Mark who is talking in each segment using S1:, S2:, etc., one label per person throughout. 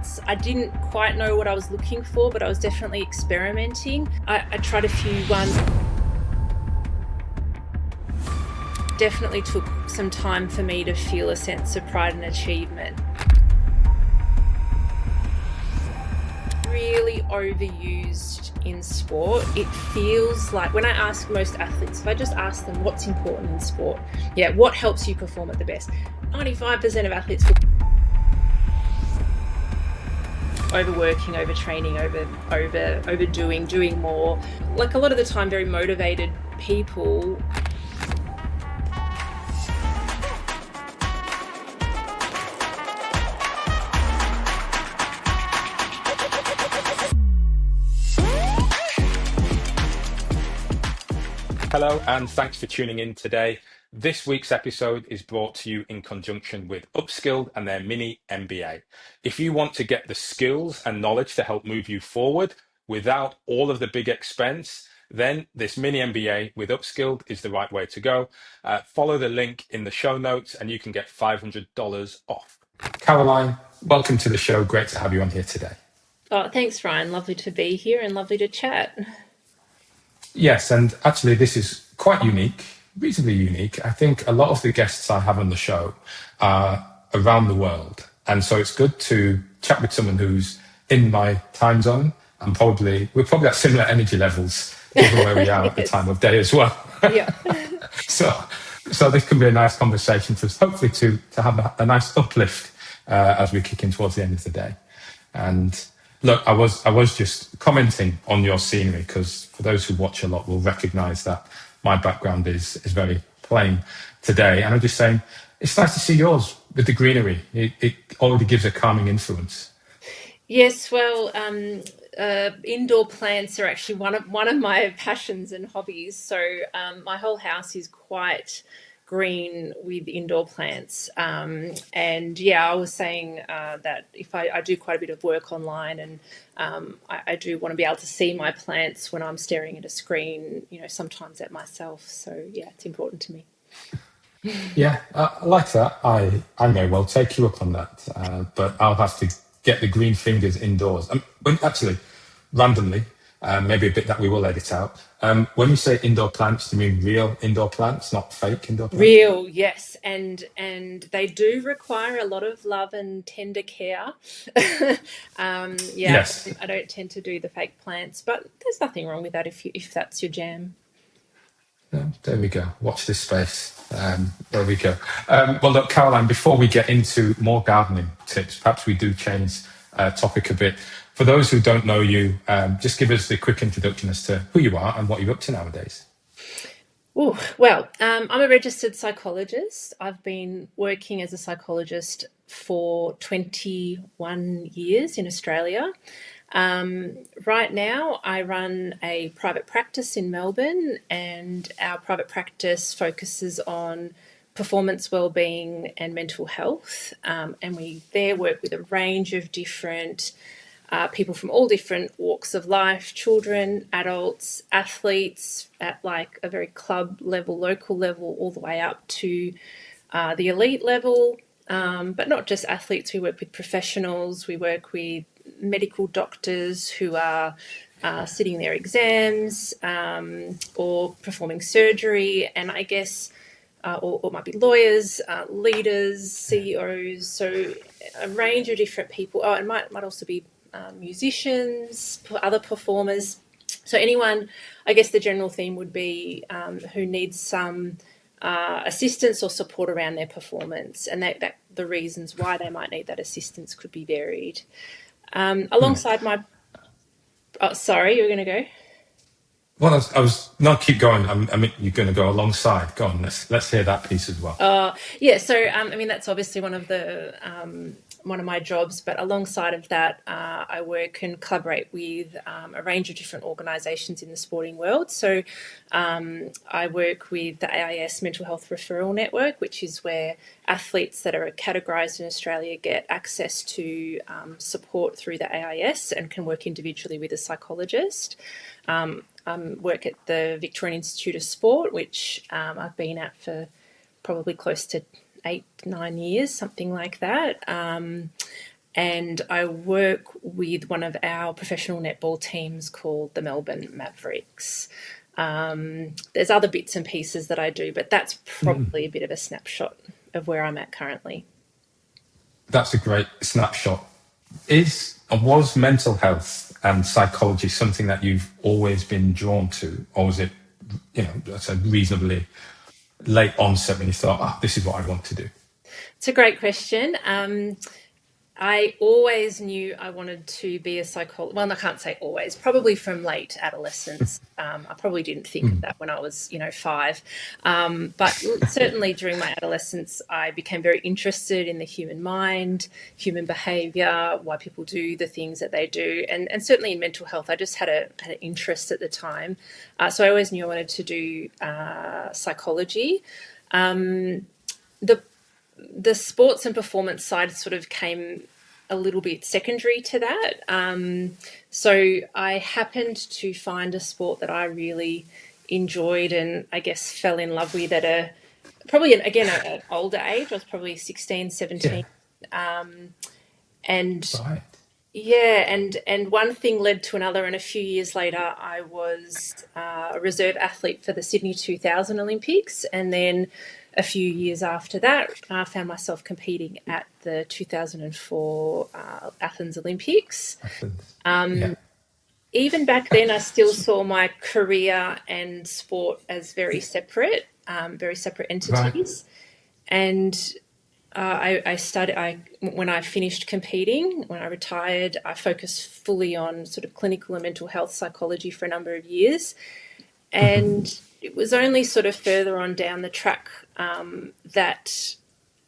S1: sports. I didn't quite know what I was looking for, but I was definitely experimenting. I tried a few ones. Definitely took some time for me to feel a sense of pride and achievement. Really overused in sport. It feels like when I ask most athletes, if I just ask them what's important in sport, what helps you perform at the best, 95% of athletes will overworking, overtraining, overdoing, doing more. Like a lot of the time, very motivated people.
S2: Hello, and thanks for tuning in today. This week's episode is brought to you in conjunction with Upskilled and their mini MBA. If you want to get the skills and knowledge to help move you forward without all of the big expense, then this mini MBA with Upskilled is the right way to go. Follow the link in the show notes and you can get $500 off. Caroline, welcome to the show. Great to have you on here today.
S1: Oh, thanks, Ryan. Lovely to be here and lovely to chat.
S2: Yes, and actually this is quite unique, reasonably unique. I think a lot of the guests I have on the show are around the world. And so it's good to chat with someone who's in my time zone and we're probably at similar energy levels given where we are at the time of day as well.
S1: Yeah.
S2: So this can be a nice conversation for us, hopefully to have a nice uplift as we kick in towards the end of the day. And look, I was just commenting on your scenery because for those who watch a lot will recognise that my background is very plain today. And I'm just saying, it's nice to see yours with the greenery. It already gives a calming influence.
S1: Yes, well, indoor plants are actually one of my passions and hobbies. So my whole house is quite green with indoor plants. And I was saying that if I do quite a bit of work online and I do want to be able to see my plants when I'm staring at a screen, sometimes at myself. So it's important to me.
S2: Yeah, I like that. I may well take you up on that, but I'll have to get the green fingers indoors. Actually, randomly, maybe a bit that we will edit out. When you say indoor plants, do you mean real indoor plants, not fake indoor plants?
S1: Real, yes, and they do require a lot of love and tender care.
S2: Yes.
S1: I don't tend to do the fake plants, but there's nothing wrong with that if that's your jam.
S2: There we go. Watch this space. There we go. Well, look, Caroline, before we get into more gardening tips, perhaps we do change topic a bit. For those who don't know you, just give us the quick introduction as to who you are and what you're up to nowadays.
S1: Well, I'm a registered psychologist. I've been working as a psychologist for 21 years in Australia. Right now, I run a private practice in Melbourne, and our private practice focuses on performance wellbeing and mental health. And we there work with a range of different people from all different walks of life, children, adults, athletes at like a very club level, local level, all the way up to the elite level. But not just athletes, we work with professionals, we work with medical doctors who are sitting their exams or performing surgery, and I guess or it might be lawyers, leaders, CEOs, so a range of different people. Oh, it might also be musicians, other performers. So anyone, I guess the general theme would be who needs some assistance or support around their performance, and that the reasons why they might need that assistance could be varied. Alongside my... Oh, sorry, you were going to go?
S2: Well, keep going. I mean, you're going to go alongside. Go on, let's hear that piece as well.
S1: So that's obviously one of my jobs, but alongside of that, I work and collaborate with a range of different organisations in the sporting world. So I work with the AIS Mental Health Referral Network, which is where athletes that are categorised in Australia get access to support through the AIS and can work individually with a psychologist. Work at the Victorian Institute of Sport, which I've been at for probably close to 8-9 years, something like that. and I work with one of our professional netball teams called the Melbourne Mavericks. There's other bits and pieces that I do, but that's probably a bit of a snapshot of where I'm at currently.
S2: That's a great snapshot. Is and was mental health and psychology something that you've always been drawn to, or was it, that's a reasonably late onset when you thought, this is what I want to do?
S1: It's a great question. I always knew I wanted to be a psychologist. Well, I can't say always, probably from late adolescence. I probably didn't think of that when I was, 5. But certainly during my adolescence, I became very interested in the human mind, human behaviour, why people do the things that they do, and certainly in mental health. I just had an interest at the time. So I always knew I wanted to do psychology. The sports and performance side sort of came a little bit secondary to that. So I happened to find a sport that I really enjoyed and I guess fell in love with at an older age. I was probably 16, 17. And
S2: Right.
S1: and one thing led to another, and a few years later I was a reserve athlete for the Sydney 2000 Olympics, and then a few years after that I found myself competing at the 2004 Athens Olympics. Even back then I still saw my career and sport as very separate entities.
S2: Right.
S1: And when I finished competing, when I retired, I focused fully on sort of clinical and mental health psychology for a number of years. And it was only sort of further on down the track that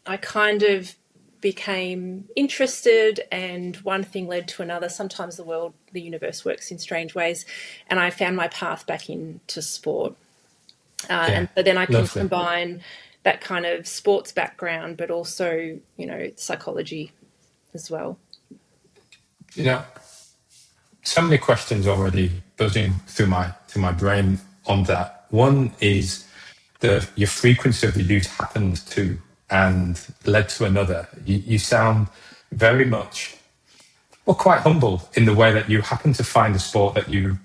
S1: I kind of became interested, and one thing led to another. Sometimes the universe works in strange ways, and I found my path back into sport. And so then I can combine that kind of sports background, but also, psychology as well.
S2: So many questions already buzzing through my brain on that. One is your frequency of the use happened to and led to another. You sound very much, quite humble in the way that you happened to find a sport that you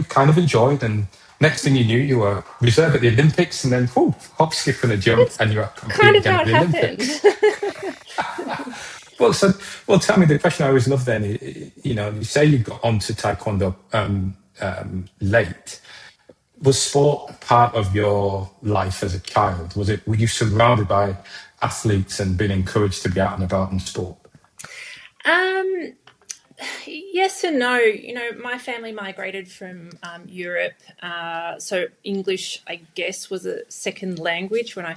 S2: kind of enjoyed, and next thing you knew, you were reserve at the Olympics, and then hop, skip, and a jump,
S1: It's
S2: and you're
S1: kind
S2: competing
S1: of how
S2: at
S1: it
S2: the Olympics. Tell me the question I always love then. You say you got onto Taekwondo late. Was sport part of your life as a child? Were you surrounded by athletes and being encouraged to be out and about in sport?
S1: Yes and no. My family migrated from Europe, so English, I guess, was a second language when I,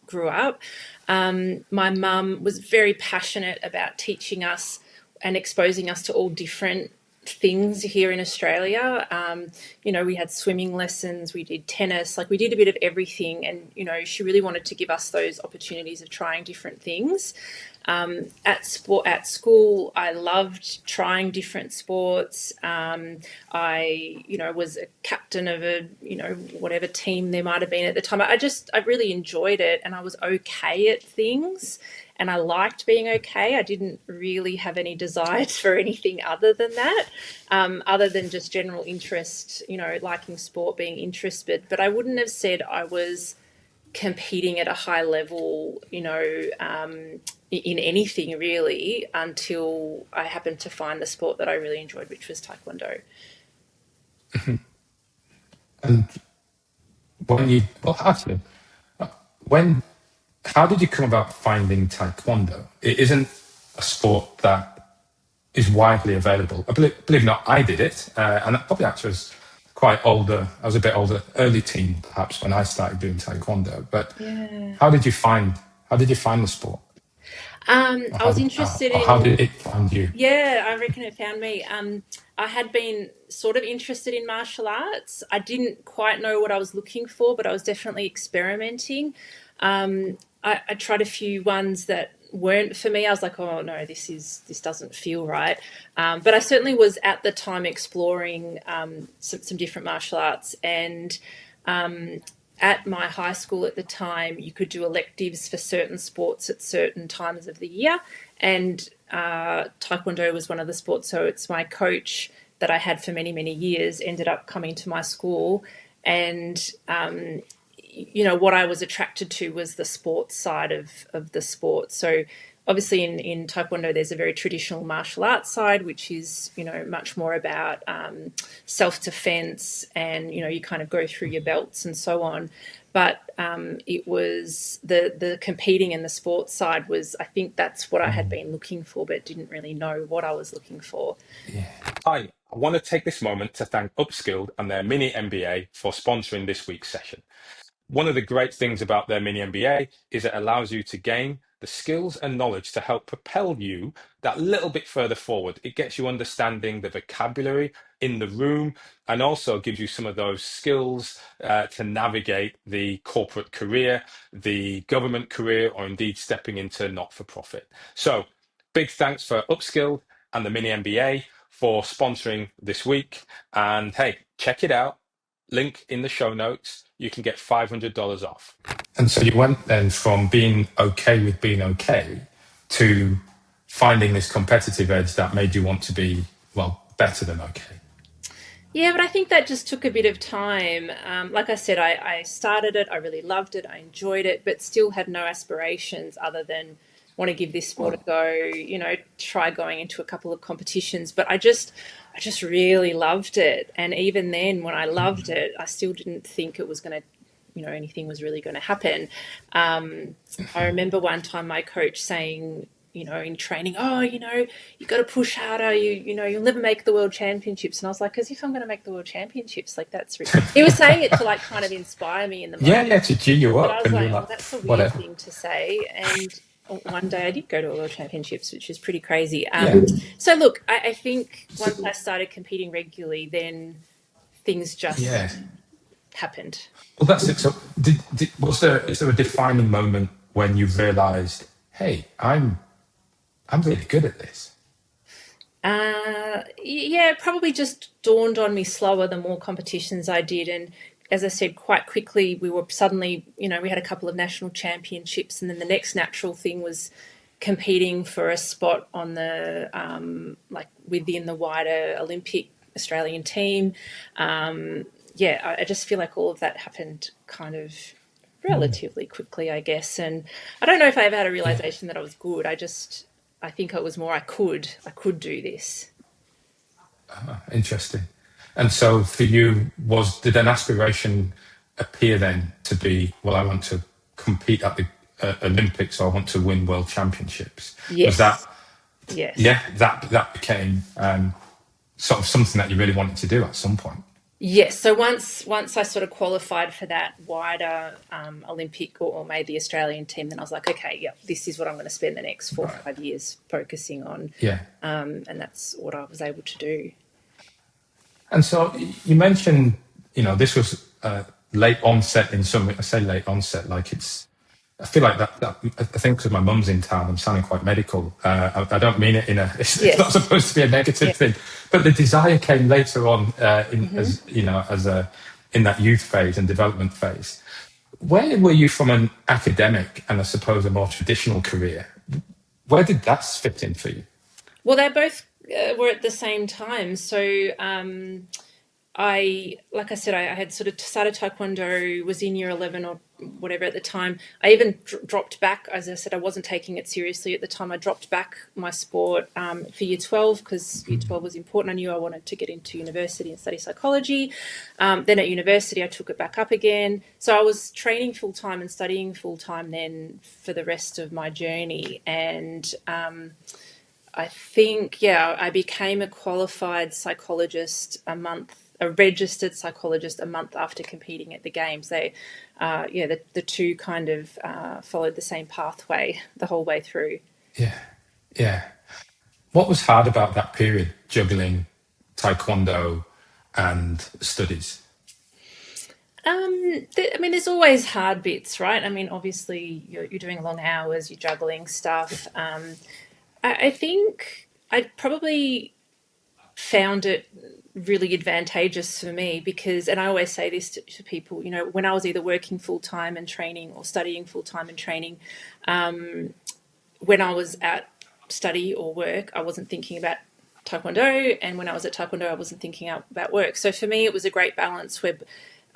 S1: grew up. My mum was very passionate about teaching us and exposing us to all different things here in Australia. We had swimming lessons, we did tennis, we did a bit of everything, and she really wanted to give us those opportunities of trying different things. At school, I loved trying different sports. I was a captain of a whatever team there might have been at the time. I really enjoyed it, and I was okay at things, and I liked being okay. I didn't really have any desires for anything other than that, other than just general interest, liking sport, being interested. But I wouldn't have said I was competing at a high level, in anything really, until I happened to find the sport that I really enjoyed, which was Taekwondo.
S2: And how did you come about finding Taekwondo? It isn't a sport that is widely available. Believe it or not, I did it, and that probably actually was quite older. I was a bit older, early teen perhaps, when I started doing Taekwondo. But how did you find the sport?
S1: I was interested in.
S2: How did it find you?
S1: Yeah, I reckon it found me. I had been sort of interested in martial arts. I didn't quite know what I was looking for, but I was definitely experimenting. I tried a few ones that weren't for me. I was like, oh no, this doesn't feel right. But I certainly was at the time exploring some different martial arts, and at my high school at the time, you could do electives for certain sports at certain times of the year, and Taekwondo was one of the sports. So it's my coach that I had for many, many years ended up coming to my school, and what I was attracted to was the sports side of the sport. So obviously in Taekwondo, there's a very traditional martial arts side, which is, much more about self-defense, and, you kind of go through your belts and so on. But it was the competing and the sports side was, I think that's what I had been looking for, but didn't really know what I was looking for.
S2: Yeah. Hi, I want to take this moment to thank Upskilled and their mini MBA for sponsoring this week's session. One of the great things about their mini MBA is it allows you to gain the skills and knowledge to help propel you that little bit further forward. It gets you understanding the vocabulary in the room, and also gives you some of those skills to navigate the corporate career, the government career, or indeed stepping into not-for-profit. So big thanks for Upskilled and the mini MBA for sponsoring this week. And hey, check it out. Link in the show notes. You can get $500 off. And so you went then from being okay with being okay to finding this competitive edge that made you want to be, well, better than okay.
S1: Yeah, but I think that just took a bit of time. Like I said, I started it, I really loved it, I enjoyed it, but still had no aspirations other than want to give this sport a go, try going into a couple of competitions. But I just really loved it. And even then, when I loved it, I still didn't think it was going to, anything was really going to happen. I remember one time my coach saying, in training, you got to push harder. You'll never make the world championships. And I was like, as if I'm going to make the world championships. Like, that's ridiculous. He was saying it to like kind of inspire me in the moment.
S2: Yeah, to cheer you up.
S1: But I was like, that's a weird thing to say. And one day I did go to a world championships, which is pretty crazy. So look, I think once I started competing regularly, then things just happened.
S2: Well, that's it. So is there a defining moment when you realized, hey, I'm really good at this?
S1: Yeah, it probably just dawned on me slower the more competitions I did. And as I said, quite quickly, we were suddenly, we had a couple of national championships. And then the next natural thing was competing for a spot on the, within the wider Olympic Australian team. I just feel like all of that happened kind of relatively quickly, I guess. And I don't know if I ever had a realization that I was good. I think it was more I could do this.
S2: Interesting. And so for you, did an aspiration appear then to be, well, I want to compete at the Olympics, or I want to win world championships?
S1: Yes.
S2: Was that?
S1: Yes.
S2: Yeah, that became sort of something that you really wanted to do at some point.
S1: Yes. So once I sort of qualified for that wider Olympic or made the Australian team, then I was like, okay, this is what I'm going to spend the next 4 or 5 years focusing on.
S2: Yeah.
S1: And that's what I was able to do.
S2: And so you mentioned, this was late onset in some. I say late onset, like I feel like that I think because my mum's in town, I'm sounding quite medical. I don't mean it it's not supposed to be a negative thing, but the desire came later on as in that youth phase and development phase. Where were you from an academic and I suppose a more traditional career? Where did that fit in for you?
S1: Well, they both were at the same time. So like I said, I had sort of started Taekwondo, was in year 11 or whatever at the time. I even dropped back. As I said, I wasn't taking it seriously at the time. I dropped back my sport for year 12 because year 12 was important. I knew I wanted to get into university and study psychology. Then at university, I took it back up again. So I was training full-time and studying full-time then for the rest of my journey. And I think, I became a qualified psychologist a registered psychologist a month after competing at the games. They, the two kind of followed the same pathway the whole way through.
S2: Yeah. What was hard about that period, juggling Taekwondo and studies?
S1: There's always hard bits, right? I mean, obviously you're doing long hours, you're juggling stuff. I think I probably found it really advantageous for me because, and I always say this to people, you know, when I was either working full time and training or studying full time and training, when I was at study or work, I wasn't thinking about Taekwondo, and when I was at Taekwondo, I wasn't thinking about work. So for me, it was a great balance where,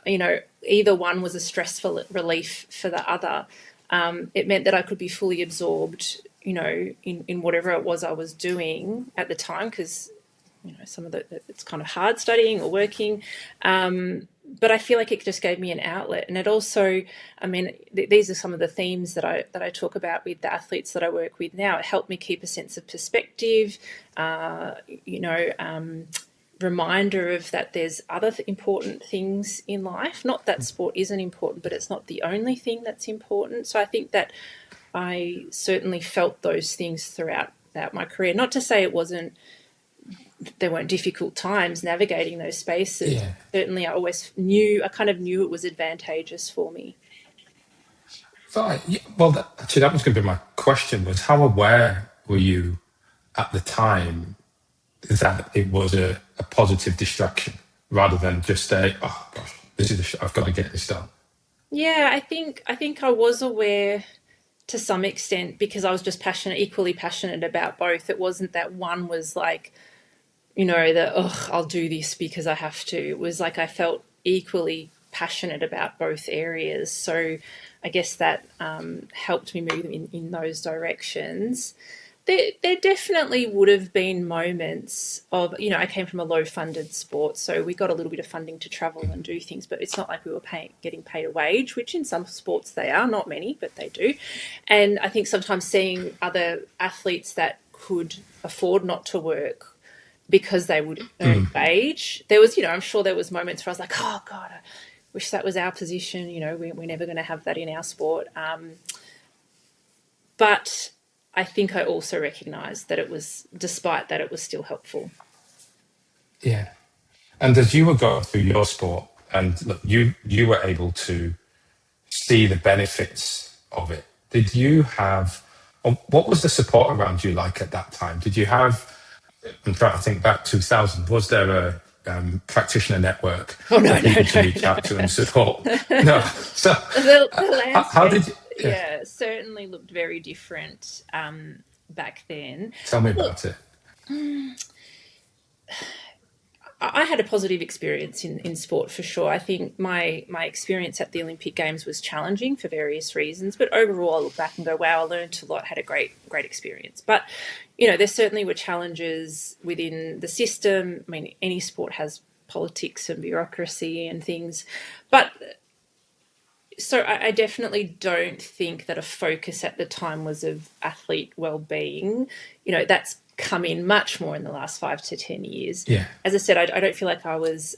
S1: you know, either one was a stressful relief for the other. It meant that I could be fully absorbed, you know, in whatever it was I was doing at the time, because, you know, some of it's kind of hard studying or working. But I feel like it just gave me an outlet, and it also, I mean, these are some of the themes that I talk about with the athletes that I work with now. It helped me keep a sense of perspective, you know, reminder of that there's other important things in life. Not that sport isn't important, but it's not the only thing that's important. So I think that I certainly felt those things throughout my career. Not to say there weren't difficult times navigating those spaces.
S2: Yeah.
S1: Certainly, I kind of knew it was advantageous for me.
S2: Right. Yeah, well, actually, that was going to be my question: was how aware were you at the time that it was a positive distraction rather than just oh gosh, this is I've got to get this done.
S1: Yeah, I think I was aware to some extent because I was just equally passionate about both. It wasn't that one was like, you know, that, oh, I'll do this because I have to. It was like I felt equally passionate about both areas. So I guess that helped me move in those directions. There definitely would have been moments of, you know, I came from a low funded sport, so we got a little bit of funding to travel and do things, but it's not like we were getting paid a wage, which in some sports they are, not many, but they do. And I think sometimes seeing other athletes that could afford not to work because they would earn wage, there was, you know, I'm sure there was moments where I was like, oh God, I wish that was our position. You know, we're never going to have that in our sport. But I think I also recognised that despite that, it was still helpful.
S2: Yeah. And as you were going through your sport, and look, you were able to see the benefits of it. Did you have, or what was the support around you like at that time? Did you have, I'm trying to think back, 2000, was there a practitioner network
S1: Oh no,
S2: of people to
S1: no,
S2: reach
S1: no,
S2: out to and support? No. So
S1: the
S2: how
S1: landscape,
S2: did you, yeah,
S1: yeah, certainly looked very different back then.
S2: tell me
S1: Look,
S2: about it.
S1: I had a positive experience in sport for sure. I think my experience at the Olympic Games was challenging for various reasons, but overall I look back and go, wow, I learned a lot, had a great experience. But, you know, there certainly were challenges within the system. I mean, any sport has politics and bureaucracy and things. But so I definitely don't think that a focus at the time was of athlete well-being. You know, that's come in much more in the last 5 to 10 years.
S2: Yeah.
S1: As I said, I don't feel like I was,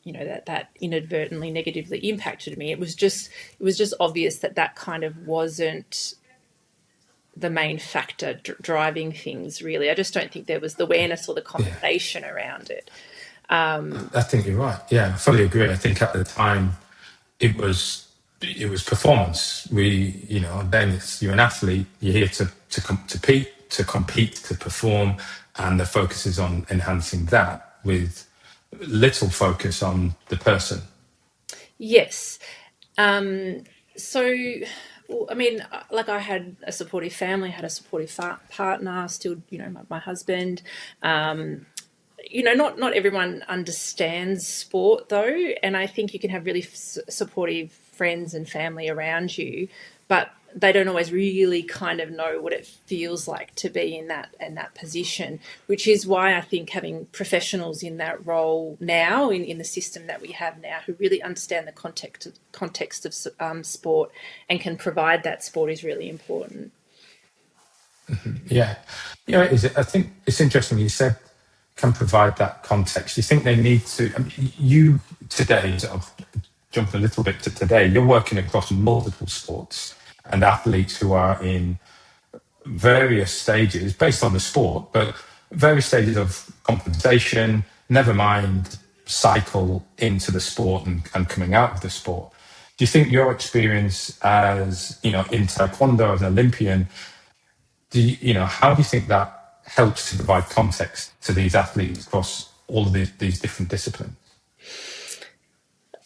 S1: you know, that inadvertently negatively impacted me. It was just obvious that kind of wasn't the main factor driving things, really. I just don't think there was the awareness or the conversation around it.
S2: I think you're right. Yeah, I fully agree. I think at the time it was performance. You know, then you're an athlete. You're here to compete, to perform, and the focus is on enhancing that with little focus on the person.
S1: Yes. So, well, I mean, like I had a supportive family, had a supportive partner, still, you know, my husband. You know, not everyone understands sport though, and I think you can have really supportive friends and family around you, but they don't always really kind of know what it feels like to be in that position, which is why I think having professionals in that role now in the system that we have now who really understand the context of sport and can provide that sport is really important.
S2: Yeah, yeah. I think it's interesting. You said can provide that context. You think they need to? I mean, you today, sort of jump a little bit to today. You're working across multiple sports and athletes who are in various stages based on the sport, but various stages of compensation, never mind cycle into the sport and coming out of the sport. Do you think your experience as, you know, in Taekwondo as an Olympian, how do you think that helps to provide context to these athletes across all of these different disciplines?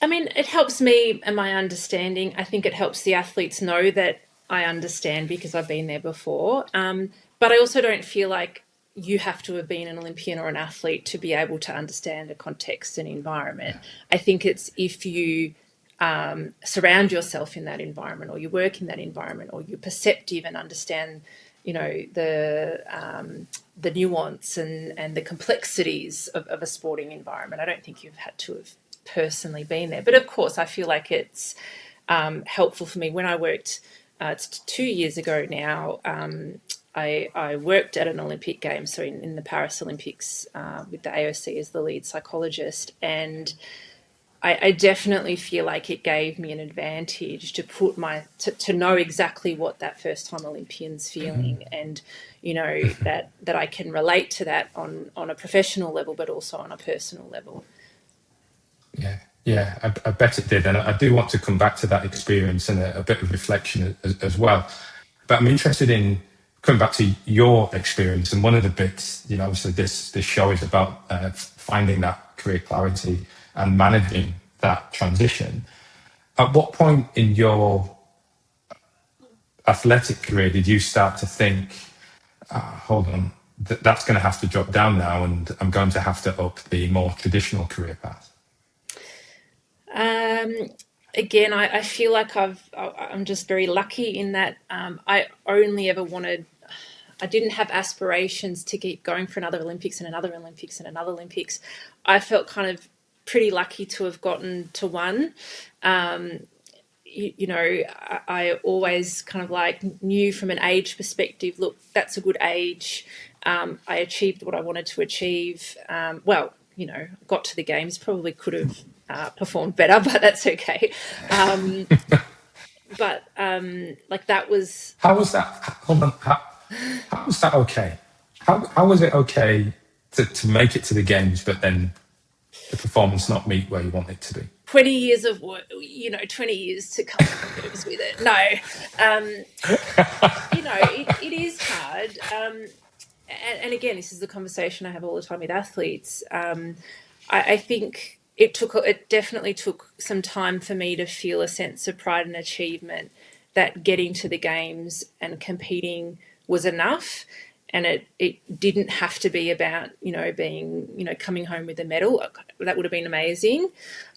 S1: I mean, it helps me and my understanding. I think it helps the athletes know that I understand because I've been there before. But I also don't feel like you have to have been an Olympian or an athlete to be able to understand a context and environment. I think it's if you surround yourself in that environment, or you work in that environment, or you're perceptive and understand, the nuance and the complexities of a sporting environment. I don't think you've had to have personally been there, but of course, I feel like it's helpful for me. When I worked, it's 2 years ago now. I worked at an Olympic Games, so in the Paris Olympics, with the AOC as the lead psychologist, and I definitely feel like it gave me an advantage to know exactly what that first time Olympian's feeling, and that I can relate to that on a professional level, but also on a personal level.
S2: Yeah, I bet it did, and I do want to come back to that experience and a bit of reflection as well. But I'm interested in coming back to your experience, and one of the bits, obviously this show is about finding that career clarity and managing that transition. At what point in your athletic career did you start to think, hold on, that's going to have to drop down now, and I'm going to have to up the more traditional career path?
S1: Again, I feel like I'm just very lucky in that I only ever wanted. I didn't have aspirations to keep going for another Olympics and another Olympics and another Olympics. I felt kind of pretty lucky to have gotten to one. I always kind of knew from an age perspective, look, that's a good age. I achieved what I wanted to achieve. Got to the games, probably could have performed better, but that's okay. That was...
S2: How was that? Hold on. How was that okay? How was it okay to make it to the games, but then the performance not meet where you want it to be?
S1: 20 years of work, 20 years to come to terms with it. No, it is hard. And again, this is the conversation I have all the time with athletes. I think it definitely took some time for me to feel a sense of pride and achievement that getting to the games and competing was enough. And it didn't have to be about, being, coming home with a medal. That would have been amazing.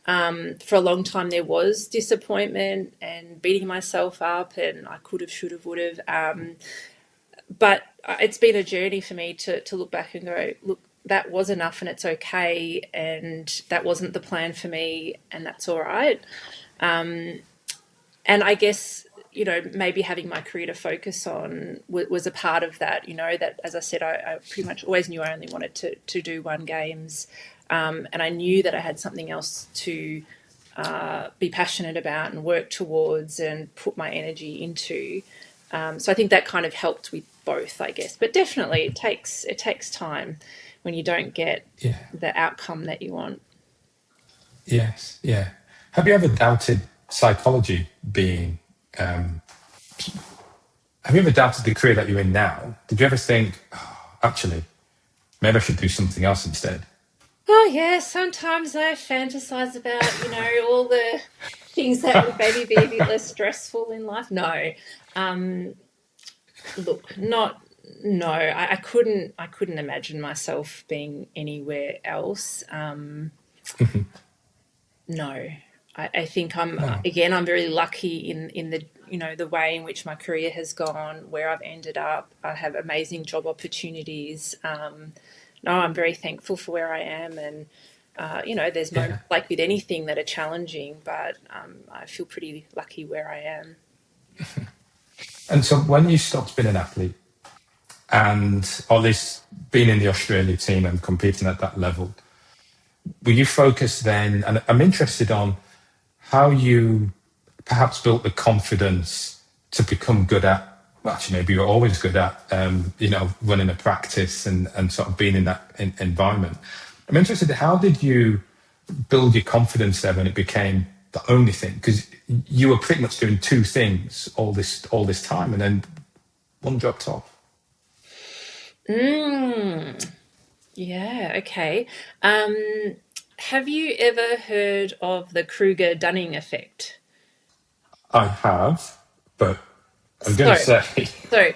S1: For a long time, there was disappointment and beating myself up, and I could have, should have, would have. But it's been a journey for me to look back and go, look, that was enough and it's okay. And that wasn't the plan for me, and that's all right. And I guess, maybe having my career to focus on was a part of that, that, as I said, I pretty much always knew I only wanted to do one games. And I knew that I had something else to be passionate about and work towards and put my energy into. So I think that kind of helped with both, I guess. But definitely it takes time when you don't get the outcome that you want.
S2: Yes, yeah. Have you ever doubted psychology being... have you ever doubted the career that you're in now? Did you ever think, actually, maybe I should do something else instead?
S1: Oh, yeah, sometimes I fantasize about, all the things that would maybe be a bit less stressful in life. No. I couldn't imagine myself being anywhere else. No. I think I'm very lucky in the, the way in which my career has gone, where I've ended up. I have amazing job opportunities. I'm very thankful for where I am, and there's moments like with anything that are challenging, but I feel pretty lucky where I am.
S2: And so when you stopped being an athlete or this being in the Australia team and competing at that level, were you focused then, and I'm interested on how you perhaps built the confidence to become good at, well, actually maybe you're always good at, running a practice and sort of being in that environment. I'm interested, how did you build your confidence there when it became the only thing? Because you were pretty much doing two things all this time, and then one dropped off.
S1: Yeah, okay. Um, have you ever heard of the Kruger-Dunning effect?
S2: I have, but I'm going to
S1: So,
S2: say,
S1: so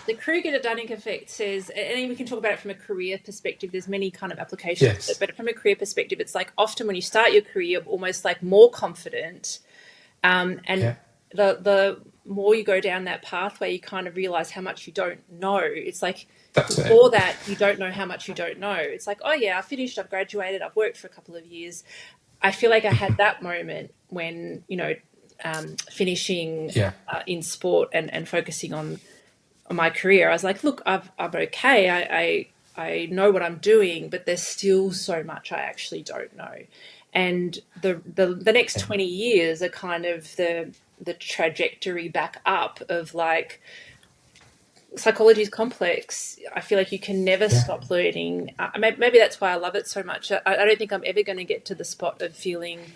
S1: the Kruger-Dunning effect says, and we can talk about it from a career perspective. There's many kind of applications of it,
S2: yes,
S1: but from a career perspective, it's like often when you start your career, you're almost like more confident, and
S2: yeah,
S1: the more you go down that pathway, you kind of realize how much you don't know. It's like
S2: that's it.
S1: before that, you don't know how much you don't know. It's like, oh yeah, I finished, I've graduated, I've worked for a couple of years. I feel like I had that moment when, finishing
S2: Yeah,
S1: in sport and focusing on my career. I was like, look, I'm okay. I know what I'm doing, but there's still so much I actually don't know. And the next
S2: yeah,
S1: 20 years are kind of the trajectory back up of like psychology is complex. I feel like you can never
S2: yeah.
S1: stop learning. Maybe that's why I love it so much. I don't think I'm ever going to get to the spot of feeling,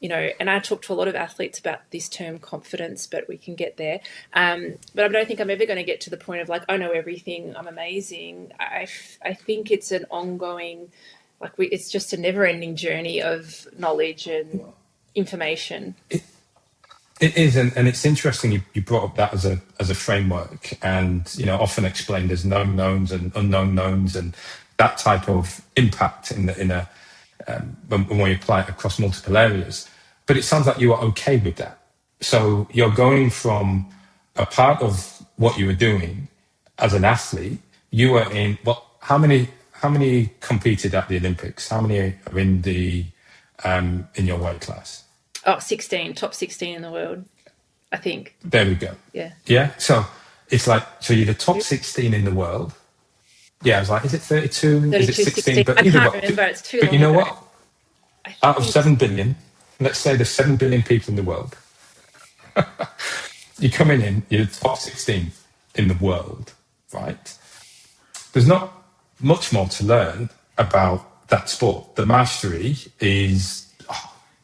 S1: and I talk to a lot of athletes about this term confidence, but we can get there. But I don't think I'm ever going to get to the point of like, I know everything, I'm amazing. I think it's an ongoing, it's just a never ending journey of knowledge and information.
S2: It is, and it's interesting you brought up that as a framework, and often explained as known knowns and unknown knowns, and that type of impact in a when we apply it across multiple areas. But it sounds like you are okay with that. So you're going from a part of what you were doing as an athlete. You were in what? How many competed at the Olympics? How many are in your weight class?
S1: Oh, 16, top 16 in the world, I think.
S2: There we go.
S1: Yeah.
S2: Yeah. So it's like, so you're the top 16 in the world. Yeah. I was like, is it 32? Is it
S1: 32,
S2: 16?
S1: 16.
S2: But
S1: I
S2: either
S1: can't
S2: way,
S1: remember. It's too
S2: but you
S1: long
S2: know
S1: ago.
S2: what?
S1: I
S2: Out of
S1: think
S2: 7 billion, let's say there's 7 billion people in the world. You're coming in, you're the top 16 in the world, right? There's not much more to learn about that sport. The mastery is,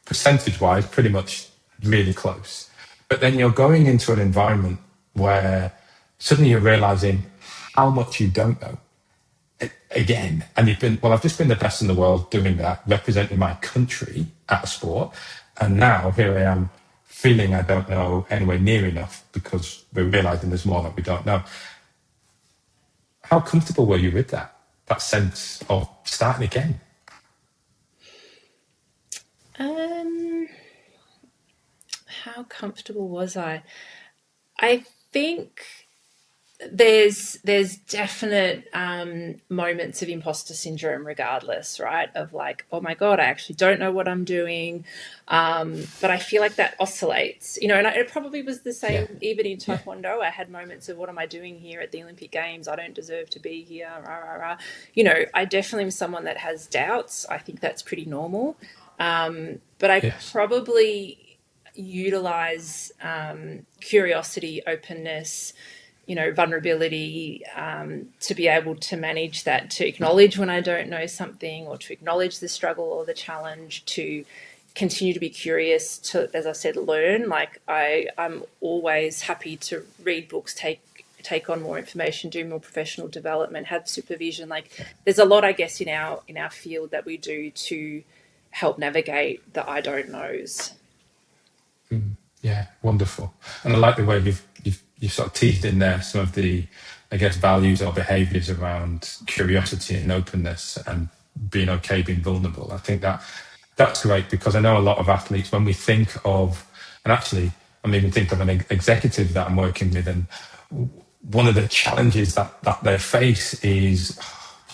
S2: percentage wise, pretty much really close. But then you're going into an environment where suddenly you're realizing how much you don't know again. And you've been, well, I've just been the best in the world doing that, representing my country at a sport. And now here I am feeling I don't know anywhere near enough because we're realizing there's more that we don't know. How comfortable were you with that? That sense of starting again?
S1: um how comfortable was I? I think there's definite moments of imposter syndrome regardless, right? Of like, oh my god, I actually don't know what I'm doing. But I feel like that oscillates, and it probably was the
S2: Yeah,
S1: same even in
S2: yeah,
S1: Taekwondo. I had moments of, what am I doing here at the Olympic Games? I don't deserve to be here, rah, rah, rah. I definitely am someone that has doubts. I think that's pretty normal. But I
S2: yes.
S1: probably utilize curiosity, openness, vulnerability, to be able to manage that, to acknowledge when I don't know something, or to acknowledge the struggle or the challenge, to continue to be curious, to, as I said, learn. Like I'm always happy to read books, take on more information, do more professional development, have supervision. Like there's a lot, I guess, in our field that we do to help navigate the I don't knows.
S2: Yeah, wonderful. And I like the way you've sort of teased in there some of the, I guess, values or behaviours around curiosity and openness and being okay, being vulnerable. I think that's great because I know a lot of athletes when we think of, and actually I'm even thinking of an executive that I'm working with, and one of the challenges that they face is,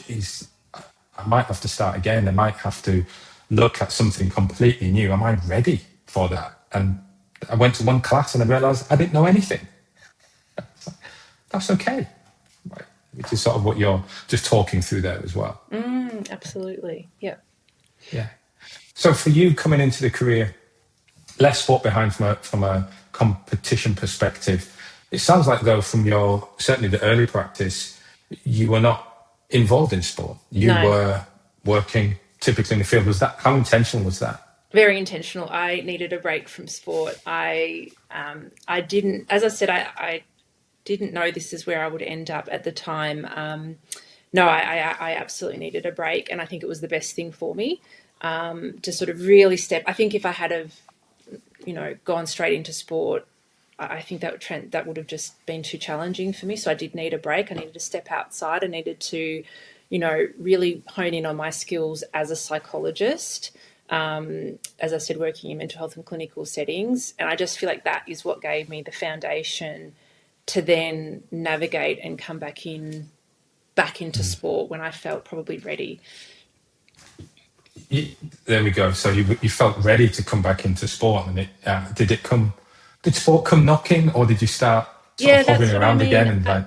S2: geez, I might have to start again. I might have to look at something completely new. Am I ready for that? And I went to one class and I realized I didn't know anything. That's okay, right? Which is sort of what you're just talking through there as well.
S1: Absolutely. Yeah.
S2: Yeah. So for you coming into the career, less sport behind from a competition perspective, it sounds like though from your certainly the early practice, you were not involved in sport. You
S1: No.
S2: were working typically in the field. Was that how intentional was that?
S1: Very intentional. I needed a break from sport. I didn't, as I said, I didn't know this is where I would end up at the time. no, I absolutely needed a break, and I think it was the best thing for me, to sort of really step. I think if I had have, gone straight into sport, I think that would have just been too challenging for me. So I did need a break. I needed to step outside. I needed to, really hone in on my skills as a psychologist. As I said, working in mental health and clinical settings, and I just feel like that is what gave me the foundation to then navigate and come back into sport when I felt probably ready.
S2: There we go. So you felt ready to come back into sport, and did sport come knocking, or did you start sort of
S1: Yeah, that's
S2: hovering
S1: what I
S2: around again
S1: mean.
S2: and like,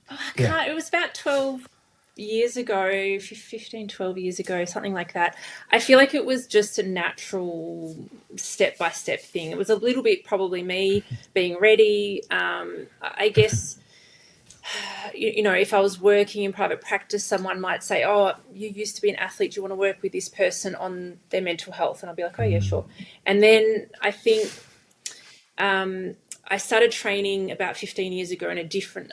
S1: I
S2: yeah,
S1: can't, it was about 12 years ago, 15, 12 years ago, something like that. I feel like it was just a natural step by step thing. It was a little bit probably me being ready. I guess, if I was working in private practice, someone might say, "Oh, you used to be an athlete. Do you want to work with this person on their mental health?" And I'll be like, "Oh, yeah, sure." And then I think I started training about 15 years ago in a different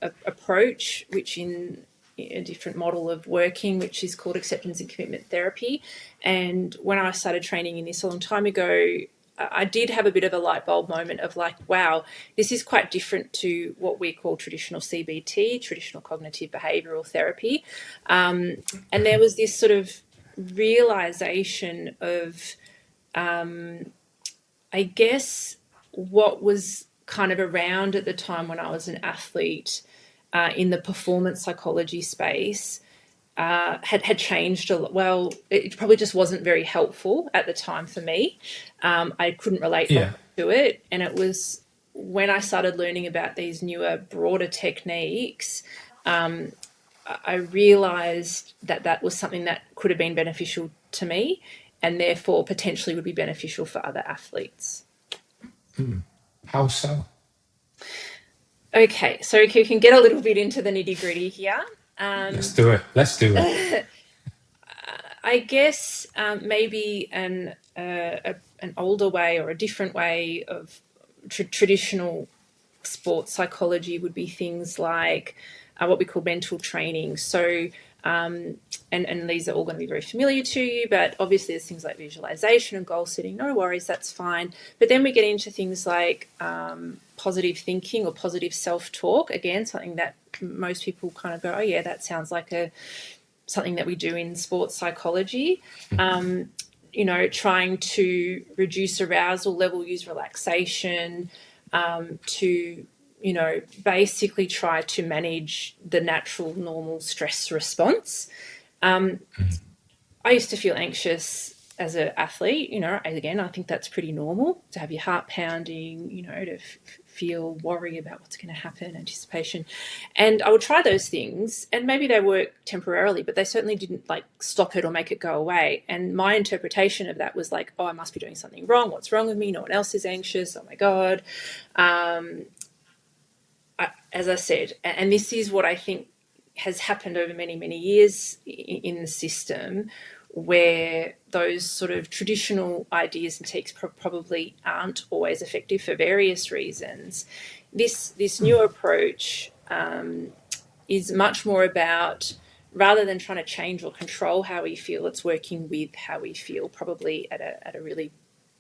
S1: approach, which in a different model of working, which is called acceptance and commitment therapy. And when I started training in this a long time ago, I did have a bit of a light bulb moment of like, wow, this is quite different to what we call traditional CBT, traditional cognitive behavioral therapy. And there was this sort of realization of, I guess, what was kind of around at the time when I was an athlete, in the performance psychology space, had changed a lot. Well, it probably just wasn't very helpful at the time for me. I couldn't relate very
S2: yeah,
S1: much to it, and it was when I started learning about these newer, broader techniques, I realized that that was something that could have been beneficial to me, and therefore potentially would be beneficial for other athletes.
S2: how so?
S1: Okay, so we can get a little bit into the nitty gritty here.
S2: Let's do it. Let's do it.
S1: I guess maybe an older way or a different way of traditional sports psychology would be things like what we call mental training. So, and these are all going to be very familiar to you, but obviously there's things like visualization and goal setting. No worries, that's fine. But then we get into things like positive thinking or positive self-talk. Again, something that most people kind of go, oh yeah, that sounds like something that we do in sports psychology. Trying to reduce arousal level, use relaxation, to basically try to manage the natural, normal stress response. I used to feel anxious as an athlete. Again, I think that's pretty normal to have your heart pounding, to feel worry about what's going to happen, anticipation. And I would try those things, and maybe they work temporarily, but they certainly didn't like stop it or make it go away. And my interpretation of that was like, oh, I must be doing something wrong. What's wrong with me? No one else is anxious. Oh my God. As I said, and this is what I think has happened over many, many years in the system, where those sort of traditional ideas and techniques probably aren't always effective for various reasons. This new approach is much more about, rather than trying to change or control how we feel, it's working with how we feel, probably at a really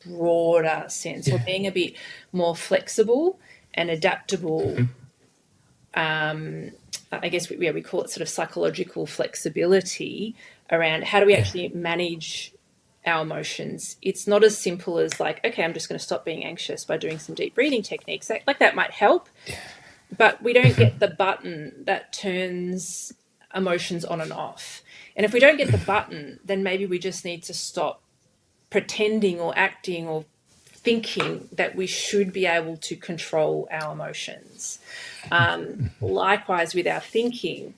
S1: broader sense, or being a bit more flexible and adaptable. I guess we call it sort of psychological flexibility around how do we actually manage our emotions. It's not as simple as like, okay, I'm just going to stop being anxious by doing some deep breathing techniques. That might help, but we don't get the button that turns emotions on and off. And if we don't get the button, then maybe we just need to stop pretending or acting or thinking that we should be able to control our emotions. Likewise, with our thinking,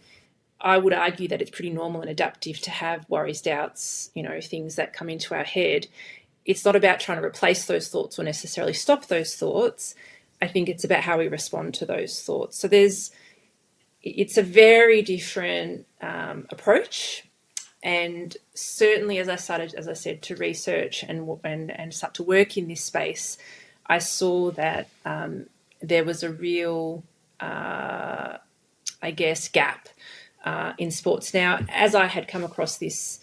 S1: I would argue that it's pretty normal and adaptive to have worries, doubts, things that come into our head. It's not about trying to replace those thoughts or necessarily stop those thoughts. I think it's about how we respond to those thoughts. So it's a very different approach. And certainly, as I said, to research and start to work in this space, I saw that there was a real, gap in sports. Now, as I had come across this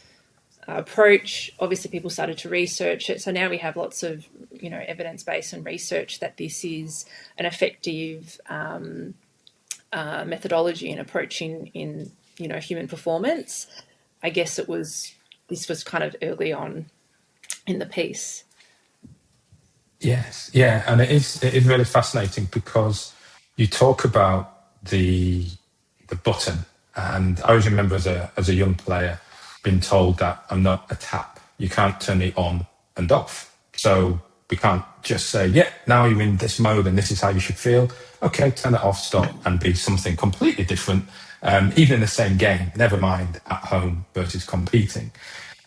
S1: approach, obviously people started to research it. So now we have lots of, evidence-based and research that this is an effective methodology in approaching in, human performance. I guess this was kind of early on in the piece.
S2: Yes, yeah, and it is really fascinating because you talk about the button, and I always remember as a young player being told that I'm not a tap. You can't turn it on and off. So we can't just say, yeah, now you're in this mode and this is how you should feel. Okay, turn it off, stop, and be something completely different. Even in the same game, never mind at home versus competing.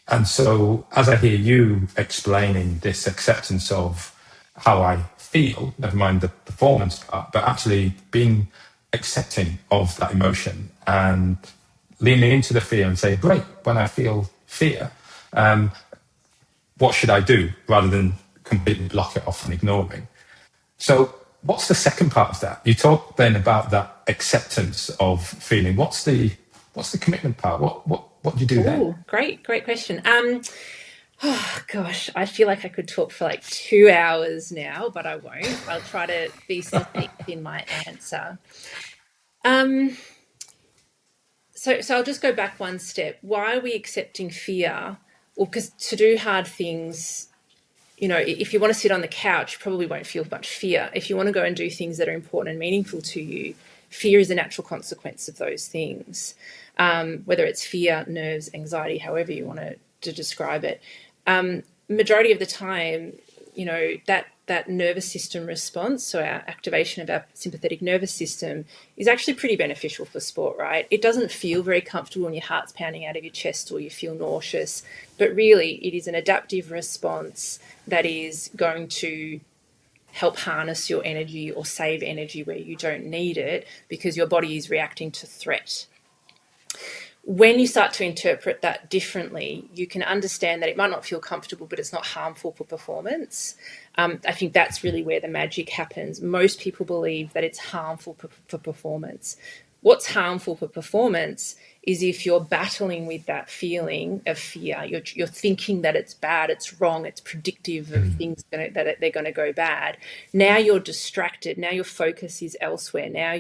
S2: And so, as I hear you explaining this acceptance of how I feel, never mind the performance part, but actually being accepting of that emotion and leaning into the fear and say, great, when I feel fear, what should I do rather than completely block it off and ignoring? So, what's the second part of that? You talk then about that acceptance of feeling. What's the commitment part? What do you do then?
S1: Oh, great question. Oh gosh, I feel like I could talk for like 2 hours now, but I won't. I'll try to be succinct in my answer. So I'll just go back one step. Why are we accepting fear? Well, because to do hard things, if you want to sit on the couch, you probably won't feel much fear. If you want to go and do things that are important and meaningful to you, fear is a natural consequence of those things. Whether it's fear, nerves, anxiety, however you want to describe it. Majority of the time, that nervous system response, so our activation of our sympathetic nervous system, is actually pretty beneficial for sport, right? It doesn't feel very comfortable when your heart's pounding out of your chest or you feel nauseous, but really it is an adaptive response that is going to help harness your energy or save energy where you don't need it because your body is reacting to threat. When you start to interpret that differently, you can understand that it might not feel comfortable, but it's not harmful for performance. I think that's really where the magic happens. Most people believe that it's harmful for performance. What's harmful for performance is if you're battling with that feeling of fear, you're thinking that it's bad, it's wrong, it's predictive of things that they're going to go bad. Now you're distracted. Now your focus is elsewhere. Now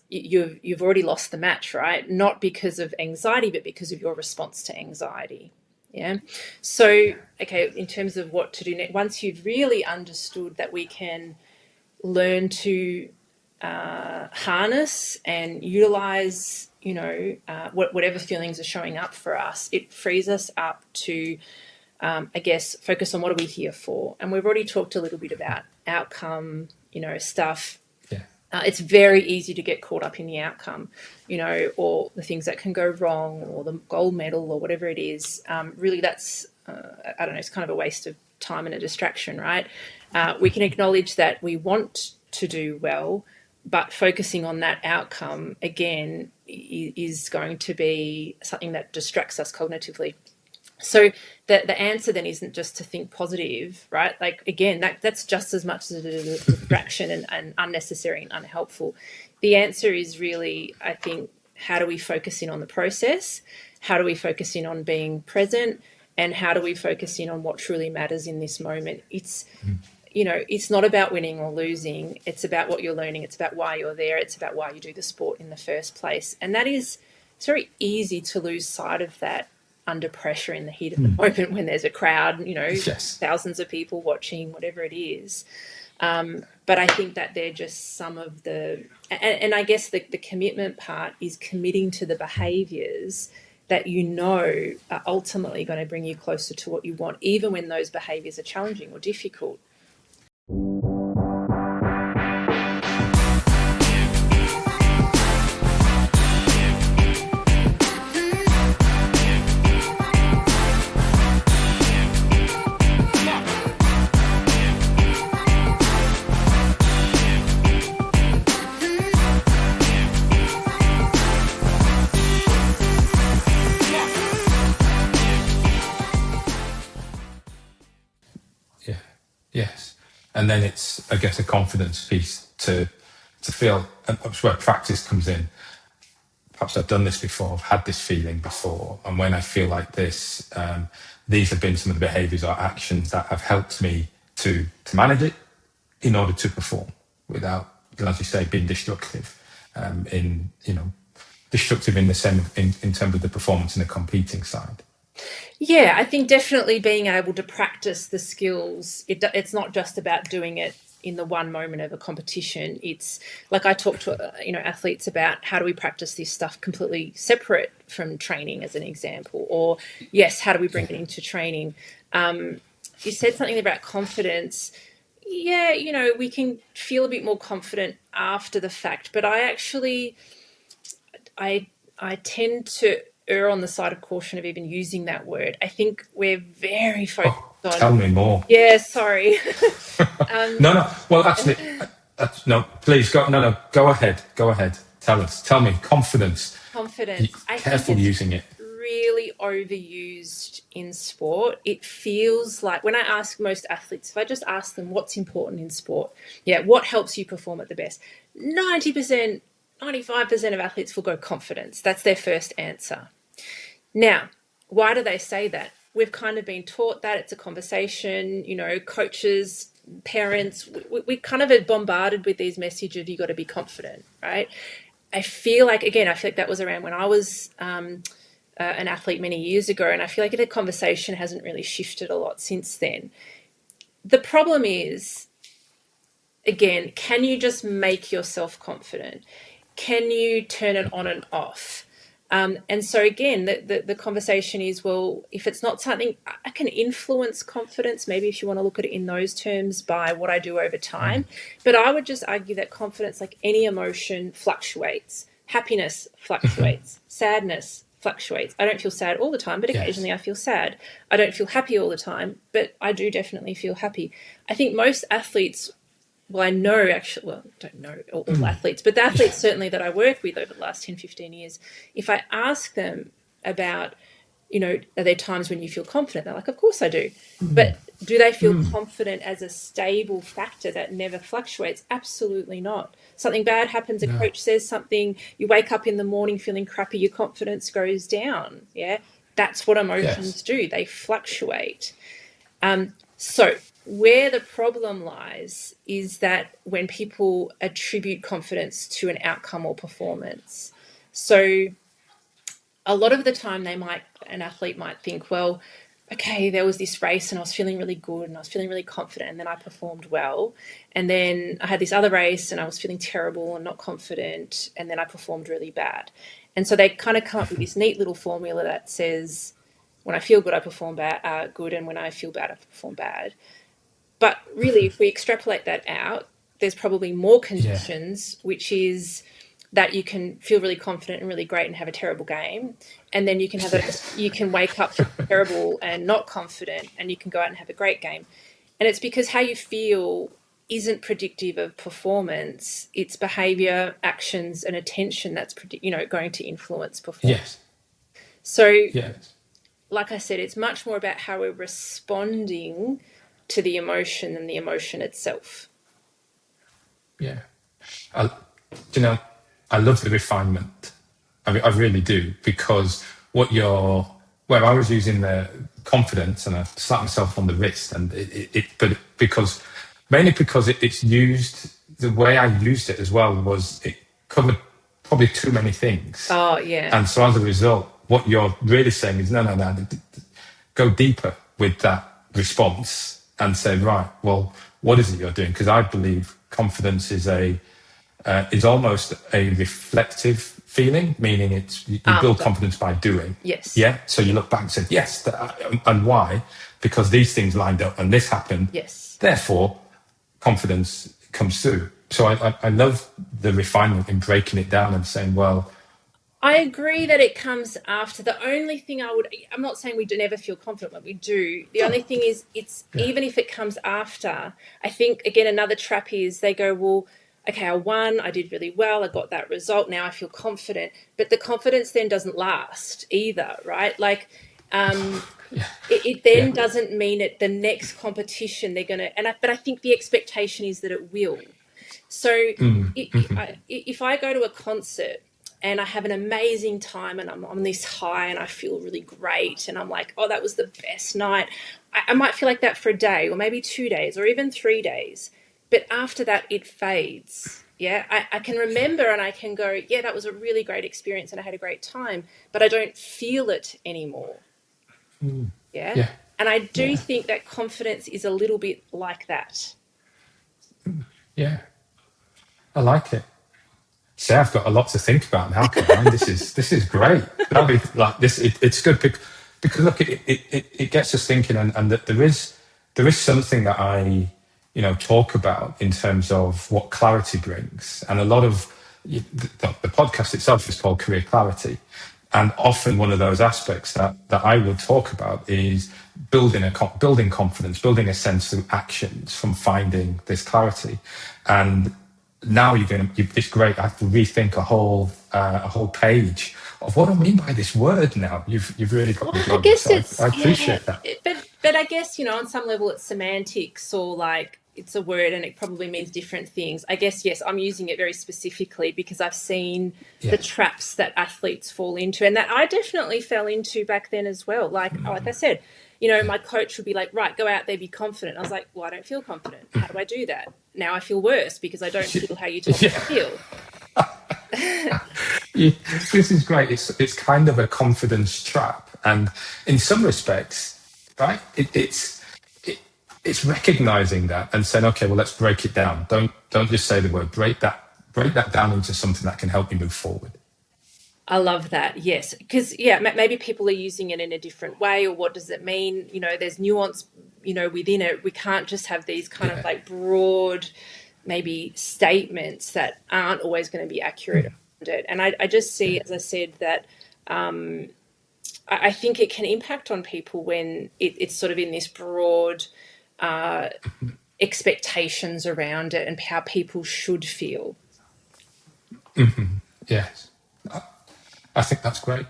S1: you've already lost the match, right? Not because of anxiety, but because of your response to anxiety. Yeah. So, okay, in terms of what to do next, once you've really understood that we can learn to harness and utilize, whatever feelings are showing up for us, it frees us up to, focus on what are we here for. And we've already talked a little bit about outcome, stuff.
S2: Yeah.
S1: It's very easy to get caught up in the outcome, or the things that can go wrong or the gold medal or whatever it is. Really, that's, I don't know, it's kind of a waste of time and a distraction, right? We can acknowledge that we want to do well, but focusing on that outcome, again, is going to be something that distracts us cognitively. So the answer then isn't just to think positive, right? Like, again, that's just as much as a distraction and unnecessary and unhelpful. The answer is really, I think, how do we focus in on the process? How do we focus in on being present? And how do we focus in on what truly matters in this moment? It's not about winning or losing. It's about what you're learning. It's about why you're there. It's about why you do the sport in the first place. And it's very easy to lose sight of that under pressure in the heat of the moment when there's a crowd,
S2: Yes.
S1: thousands of people watching, whatever it is. But I think that they're just some of the, and I guess the commitment part is committing to the behaviours that are ultimately going to bring you closer to what you want, even when those behaviours are challenging or difficult.
S2: Yeah. Yes. And then it's, I guess, a confidence piece to feel, and that's where practice comes in. perhaps I've done this before, I've had this feeling before, and when I feel like this, these have been some of the behaviours or actions that have helped me to manage it in order to perform without, as you say, being destructive. Destructive in the in terms of the performance and the competing side.
S1: Yeah, I think definitely being able to practice the skills. It's not just about doing it in the one moment of a competition. It's like I talk to athletes about how do we practice this stuff completely separate from training, as an example, or yes, how do we bring it into training? You said something about confidence. Yeah, we can feel a bit more confident after the fact, but I tend to err on the side of caution of even using that word. I think we're very focused on.
S2: Tell me more.
S1: Yeah, sorry.
S2: No. Well, actually, no. Please go. No. Go ahead. Go ahead. Tell me. Confidence. Careful using it.
S1: Really overused in sport. It feels like when I ask most athletes, if I just ask them what's important in sport, what helps you perform at the best, 90%. 95% of athletes will go confidence. That's their first answer. Now, why do they say that? We've kind of been taught that. It's a conversation, coaches, parents, we kind of are bombarded with these messages of you got to be confident, right? I feel like that was around when I was an athlete many years ago, and I feel like the conversation hasn't really shifted a lot since then. The problem is, again, can you just make yourself confident? Can you turn it on and off? And so again, the conversation is, well, if it's not something I can influence confidence, maybe if you want to look at it in those terms, by what I do over time. But I would just argue that confidence, like any emotion, fluctuates. Happiness fluctuates. Sadness fluctuates. I don't feel sad all the time, but occasionally I feel sad. I don't feel happy all the time, but I do definitely feel happy. I think most athletes, I don't know all athletes, but the athletes certainly that I work with over the last 10, 15 years, if I ask them about, are there times when you feel confident? They're like, of course I do. But do they feel confident as a stable factor that never fluctuates? Absolutely not. Something bad happens, a coach says something, you wake up in the morning feeling crappy, your confidence goes down. Yeah, that's what emotions do. They fluctuate. So where the problem lies is that when people attribute confidence to an outcome or performance. So a lot of the time an athlete might think, well, okay, there was this race and I was feeling really good and I was feeling really confident and then I performed well. And then I had this other race and I was feeling terrible and not confident and then I performed really bad. And so they kind of come up with this neat little formula that says, when I feel good, I perform good, and when I feel bad, I perform bad. But really, if we extrapolate that out, there's probably more conditions, which is that you can feel really confident and really great and have a terrible game. And then you can you can wake up terrible and not confident, and you can go out and have a great game. And it's because how you feel isn't predictive of performance. It's behavior, actions, and attention that's going to influence performance.
S2: Yes.
S1: So, like I said, it's much more about how we're responding to the emotion than the emotion itself.
S2: Yeah. I love the refinement. I really do, because where I was using the confidence and I slapped myself on the wrist, and mainly because it's used, the way I used it as well was it covered probably too many things.
S1: Oh, yeah.
S2: And so as a result, what you're really saying is no, go deeper with that response and say, right, well, what is it you're doing? Because I believe confidence is almost a reflective feeling, meaning you build confidence by doing.
S1: Yes.
S2: Yeah. So you look back and say, yes, and why? Because these things lined up and this happened.
S1: Yes.
S2: Therefore, confidence comes through. So I love the refinement in breaking it down and saying, well,
S1: I agree that it comes after. The only thing I'm not saying we do never feel confident when we do. The only thing is even if it comes after, I think, again, another trap is they go, well, okay, I won, I did really well, I got that result, now I feel confident. But the confidence then doesn't last either, right? Like, it then doesn't mean the next competition they're going to, but I think the expectation is that it will. So if I go to a concert, and I have an amazing time and I'm on this high and I feel really great and I'm like, oh, that was the best night. I might feel like that for a day or maybe 2 days or even 3 days. But after that, it fades. Yeah, I can remember and I can go, yeah, that was a really great experience and I had a great time, but I don't feel it anymore. Yeah.
S2: Yeah.
S1: And I do
S2: Yeah.
S1: think that confidence is a little bit like that.
S2: Yeah. I like it. See, I've got a lot to think about now, Caroline. This is great. That'll be like this. It's good because look, it gets us thinking, and that there is something that I talk about in terms of what clarity brings, and a lot of the podcast itself is called Career Clarity, and often one of those aspects that I would talk about is building confidence, building a sense through actions from finding this clarity, and now it's great. I have to rethink a whole page of what I mean by this word. Now you've really got
S1: Well,
S2: me
S1: I
S2: going.
S1: guess
S2: So
S1: it's
S2: I
S1: yeah,
S2: appreciate that.
S1: but I guess on some level it's semantics or like it's a word and it probably means different things. I guess yes, I'm using it very specifically because I've seen the
S2: Yes.
S1: traps that athletes fall into and that I definitely fell into back then as well. Like I said, my coach would be like, right, go out there, be confident. I was like, well, I don't feel confident. How do I do that? Now I feel worse because I don't feel how you told me to
S2: Yeah.
S1: feel.
S2: Yeah, this is great. It's kind of a confidence trap, and in some respects, right? It's recognizing that and saying, okay, well, let's break it down. Don't just say the word. Break that down into something that can help you move forward.
S1: I love that. Yes, because yeah, maybe people are using it in a different way, or what does it mean? There's nuance, within it. We can't just have these kind of
S2: Yeah.
S1: like broad, maybe statements that aren't always going to be accurate around it. And I just see, as I said, that I think it can impact on people when it's sort of in this broad expectations around it and how people should feel.
S2: Yes. I think that's great.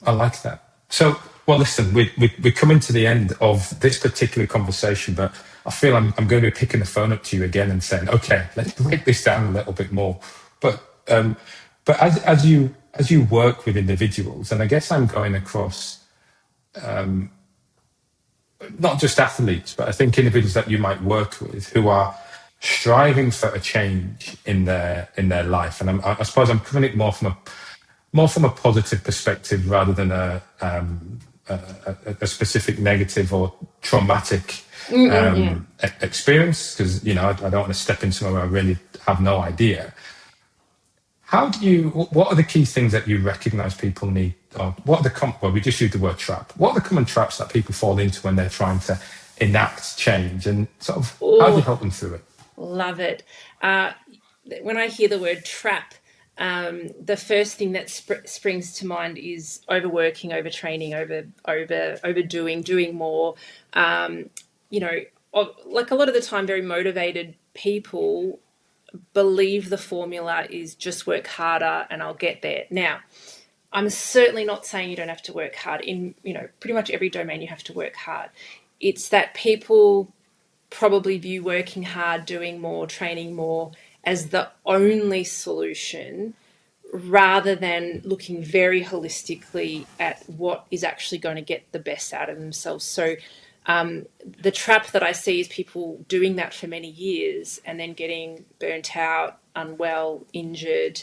S2: I like that. So, well, listen, we're coming to the end of this particular conversation, but I feel I'm going to be picking the phone up to you again and saying, okay, let's break this down a little bit more. But um, but as you work with individuals, and I guess I'm going across not just athletes, but I think individuals that you might work with who are striving for a change in their life, and I suppose I'm coming at it more from a positive perspective rather than a specific negative or traumatic
S1: Mm-mm-mm.
S2: experience, because I don't want to step in somewhere where I really have no idea. What are the key things that you recognize people need? Or what are well, we just used the word trap. What are the common traps that people fall into when they're trying to enact change, and sort of how do you
S1: Oh,
S2: help them through it?
S1: love it. Uh, when I hear the word trap, the first thing that springs to mind is overworking, overtraining, overdoing, doing more. Um, you know, like a lot of the time, very motivated people believe the formula is just work harder and I'll get there. Now, I'm certainly not saying you don't have to work hard. In pretty much every domain, you have to work hard. It's that people probably view working hard, doing more, training more as the only solution rather than looking very holistically at what is actually going to get the best out of themselves. So, the trap that I see is people doing that for many years and then getting burnt out, unwell, injured,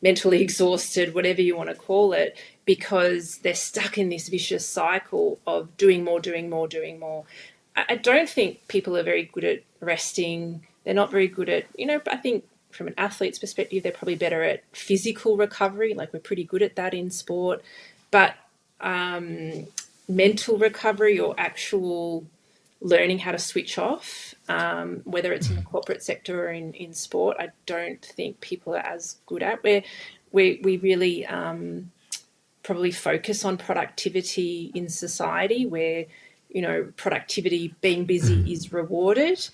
S1: mentally exhausted, whatever you want to call it, because they're stuck in this vicious cycle of doing more, doing more, doing more. I don't think people are very good at resting. They're not very good at, I think from an athlete's perspective, they're probably better at physical recovery. Like we're pretty good at that in sport. But mental recovery or actual learning how to switch off, whether it's in the corporate sector or in sport, I don't think people are as good at. We really probably focus on productivity in society where, productivity, being busy is rewarded.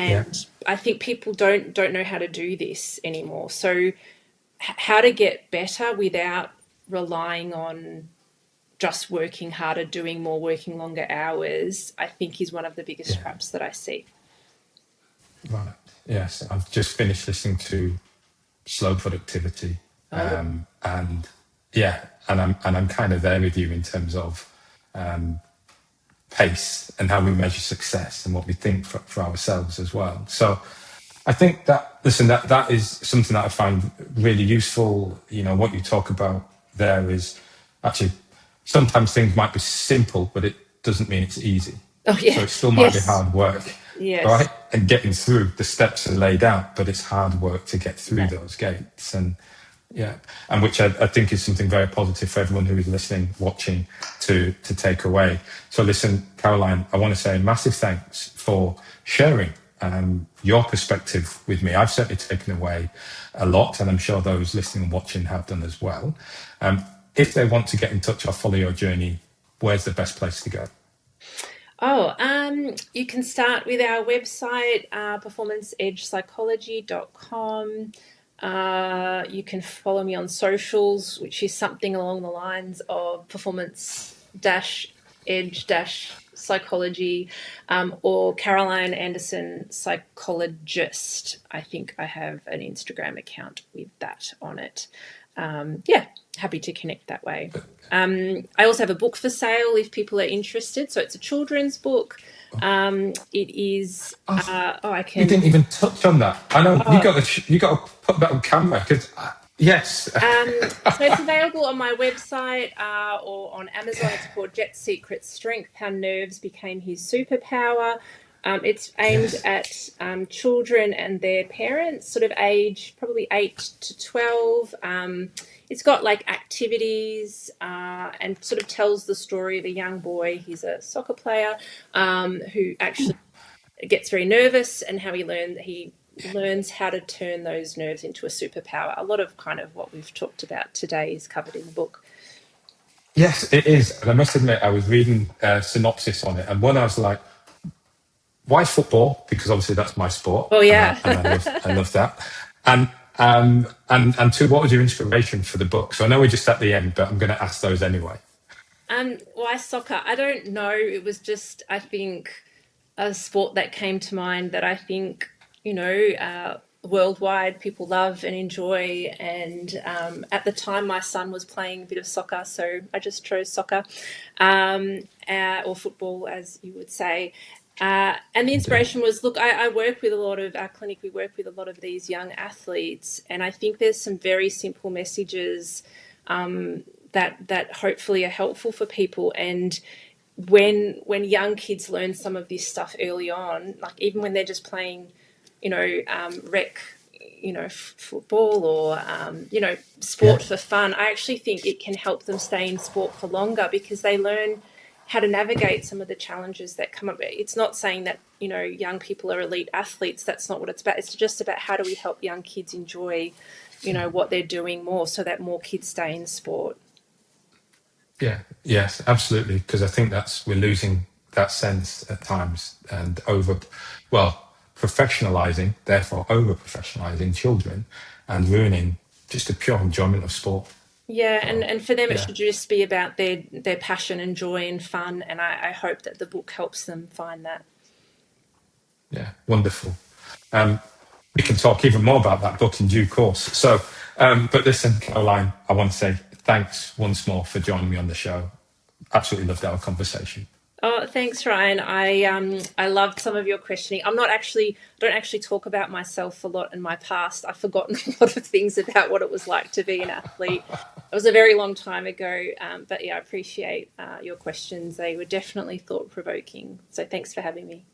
S2: Yeah.
S1: And I think people don't know how to do this anymore. So how to get better without relying on just working harder, doing more, working longer hours, I think is one of the biggest
S2: Yeah.
S1: traps that I see.
S2: Right. Yes. I've just finished listening to slow productivity.
S1: Oh,
S2: And yeah, and I'm kind of there with you in terms of pace and how we measure success and what we think for ourselves as well. So I think that, listen, that is something that I find really useful. You know, what you talk about there is actually sometimes things might be simple, but it doesn't mean it's easy.
S1: oh
S2: So
S1: yeah,
S2: it still might be
S1: yes,
S2: hard work,
S1: yes.
S2: right? And getting through the steps are laid out, but it's hard work to get through
S1: Yeah.
S2: those gates. And yeah, and which I think is something very positive for everyone who is listening, watching, to take away. So listen, Caroline, I want to say massive thanks for sharing your perspective with me. I've certainly taken away a lot, and I'm sure those listening and watching have done as well. If they want to get in touch or follow your journey, where's the best place to go?
S1: Oh, you can start with our website, performanceedgepsychology.com. You can follow me on socials, which is something along the lines of performance dash edge dash psychology, or Caroline Anderson Psychologist. I think I have an Instagram account with that on it. Yeah, happy to connect that way. I also have a book for sale if people are interested. So it's a children's book. It is. I
S2: You
S1: can.
S2: didn't even touch on that. I know you
S1: Oh,
S2: got you got to put that on camera because yes,
S1: so it's available on my website or on Amazon. It's called Jet's Secret Strength: How Nerves Became His Superpower. It's aimed
S2: yes.
S1: at children and their parents, sort of age probably 8 to 12. It's got like activities and sort of tells the story of a young boy. He's a soccer player who actually gets very nervous, and how he learns how to turn those nerves into a superpower. A lot of kind of what we've talked about today is covered in the book.
S2: Yes, it is. And I must admit, I was reading a synopsis on it, and one I was like, "Why football?" Because obviously that's my sport,
S1: Oh
S2: and
S1: yeah.
S2: I love that. And and two, what was your inspiration for the book? So I know we're just at the end, but I'm going to ask those anyway.
S1: Why soccer? I don't know. It was just, I think, a sport that came to mind that I think, worldwide people love and enjoy. And at the time, my son was playing a bit of soccer, so I just chose soccer, or football, as you would say. And the
S2: Indeed.
S1: inspiration was, look, I work with a lot of our clinic. We work with a lot of these young athletes, and I think there's some very simple messages that hopefully are helpful for people. And when young kids learn some of this stuff early on, like even when they're just playing, rec, football or
S2: Yeah.
S1: sport for fun, I actually think it can help them stay in sport for longer because they learn how to navigate some of the challenges that come up. It's not saying that young people are elite athletes. That's not what it's about. It's just about how do we help young kids enjoy what they're doing more, so that more kids stay in sport.
S2: Yeah, yes, absolutely. Because I think we're losing that sense at times and well, professionalizing, therefore over professionalizing children and ruining just the pure enjoyment of sport.
S1: Yeah, and,
S2: So,
S1: and for them, it
S2: yeah,
S1: should just be about their passion and joy and fun. And I hope that the book helps them find that.
S2: yeah, wonderful. Um, we can talk even more about that book in due course. So, but listen, Caroline, I want to say thanks once more for joining me on the show. Absolutely loved our conversation.
S1: Oh, thanks, Ryan. I loved some of your questioning. Don't actually talk about myself a lot in my past. I've forgotten a lot of things about what it was like to be an athlete. It was a very long time ago, but yeah, I appreciate your questions. They were definitely thought provoking. So thanks for having me.